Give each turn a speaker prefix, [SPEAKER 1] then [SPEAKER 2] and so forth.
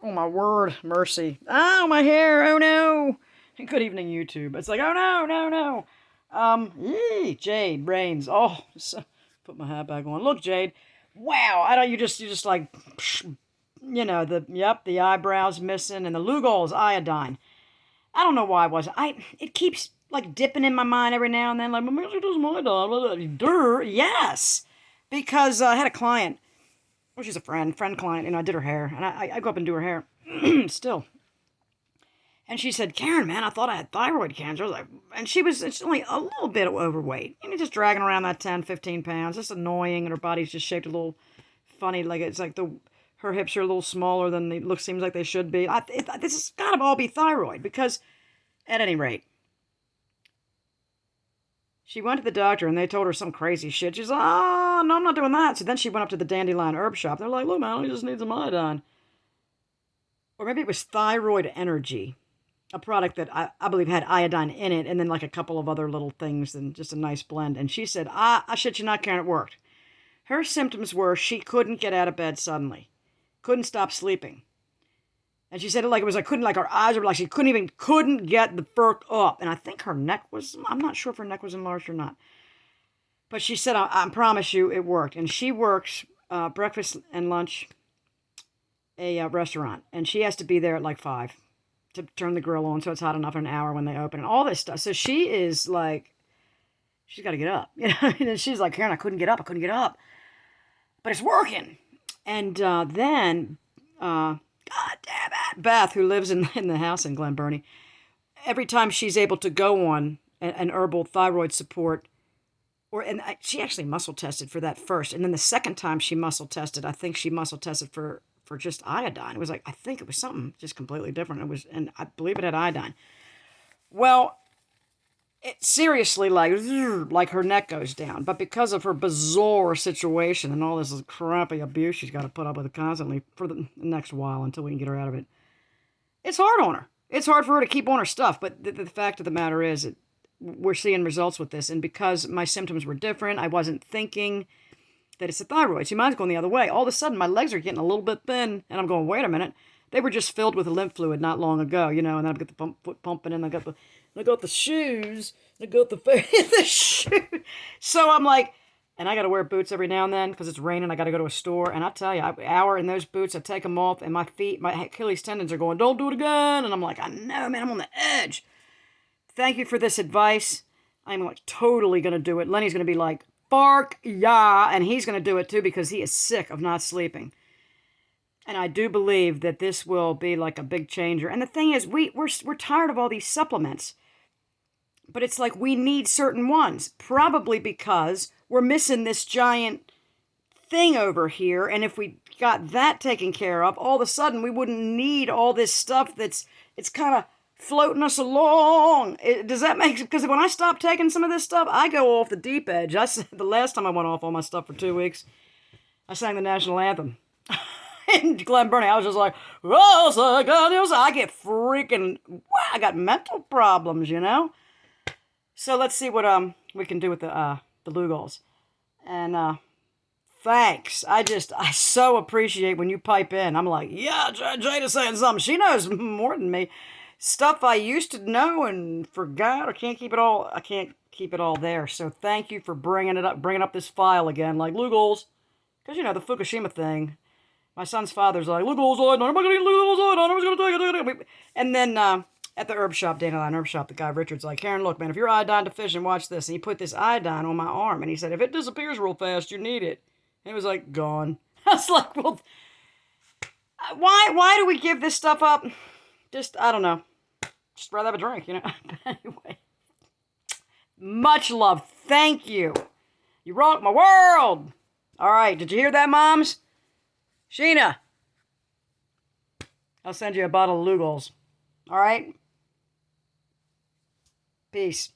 [SPEAKER 1] Oh my word, mercy. Oh, my hair, oh no. Good evening, YouTube. It's like, oh no, no, no. Jade Raines. Oh, so, put my hat back on. Look, Jade. Wow, I don't, you just like, the eyebrows missing and the Lugol's iodine. I don't know why I wasn't. It keeps like dipping in my mind every now and then, like, maybe does my dog. Yes. Because I had a client. Well, she's a friend client, and I did her hair, and I go up and do her hair still. And she said, Karen, man, I thought I had thyroid cancer. I was like, and it's only a little bit overweight. Just dragging around that 10, 15 pounds. Just annoying, and her body's just shaped a little funny. Like, it's like her hips are a little smaller than seems like they should be. This has got to all be thyroid, because, at any rate, she went to the doctor, and they told her some crazy shit. She's like, oh, no, I'm not doing that. So then she went up to the Dandelion herb shop. They're like, look, man, you just need some iodine. Or maybe it was Thyroid Energy, a product that I believe had iodine in it, and then like a couple of other little things, and just a nice blend. And she said, I shit you not, Karen, it worked. Her symptoms were she couldn't get out of bed suddenly, couldn't stop sleeping. And she said it like it was like her eyes were like she couldn't get the fuck up. And I think her neck was, I'm not sure if her neck was enlarged or not. But she said, I promise you it worked. And she works breakfast and lunch, a restaurant. And she has to be there at like 5 to turn the grill on so it's hot enough in an hour when they open and all this stuff. So she is like, she's got to get up. And she's like, Karen, I couldn't get up. But it's working. And then, God damn it, Beth, who lives in the house in Glen Burnie, every time she's able to go on an herbal thyroid support, she actually muscle tested for that first. And then the second time she muscle tested, I think she muscle tested for just iodine. It was like, I think it was something just completely different. And I believe it had iodine. Well, it seriously, like her neck goes down. But because of her bizarre situation and all this crappy abuse she's got to put up with constantly for the next while until we can get her out of it, it's hard on her. It's hard for her to keep on her stuff. But the fact of the matter is, we're seeing results with this. And because my symptoms were different, I wasn't thinking that it's the thyroid. See, mine's going the other way. All of a sudden, my legs are getting a little bit thin, and I'm going, wait a minute. They were just filled with lymph fluid not long ago, and then I've got the foot pumping, and I got the shoes, I got the shoes. So I'm like, and I got to wear boots every now and then because it's raining. I got to go to a store, and I tell you, hour in those boots, I take them off, and my feet, my Achilles tendons are going, don't do it again. And I'm like, I know, man, I'm on the edge. Thank you for this advice. I'm like totally going to do it. Lenny's going to be like, Fark, yeah, and he's going to do it too because he is sick of not sleeping. And I do believe that this will be like a big changer. And the thing is, we're tired of all these supplements. But it's like we need certain ones, probably because we're missing this giant thing over here. And if we got that taken care of, all of a sudden we wouldn't need all this stuff it's kind of floating us along. Does that make sense? Because when I stop taking some of this stuff, I go off the deep edge. The last time I went off all my stuff for 2 weeks, I sang the national anthem in Glen Burnie. I was just like, oh, I get freaking, I got mental problems, So let's see what we can do with the Lugols. And thanks. I so appreciate when you pipe in. I'm like, yeah, Jade is saying something. She knows more than me. Stuff I used to know and forgot. I can't keep it all there. So thank you for bringing up this file again, like Lugol's, because the Fukushima thing. My son's father's like, Lugol's iodine. I'm not gonna eat Lugol's iodine. I was gonna take it. And then at the herb shop, Dandelion herb shop, the guy Richard's like, Karen, look, man, if you're iodine deficient, watch this. And he put this iodine on my arm, and he said, if it disappears real fast, you need it. And it was like gone. I was like, well, why do we give this stuff up? Just I don't know. Just rather have a drink, Anyway, much love. Thank you. You rock my world. All right, did you hear that, moms? Sheena, I'll send you a bottle of Lugol's. All right? Peace.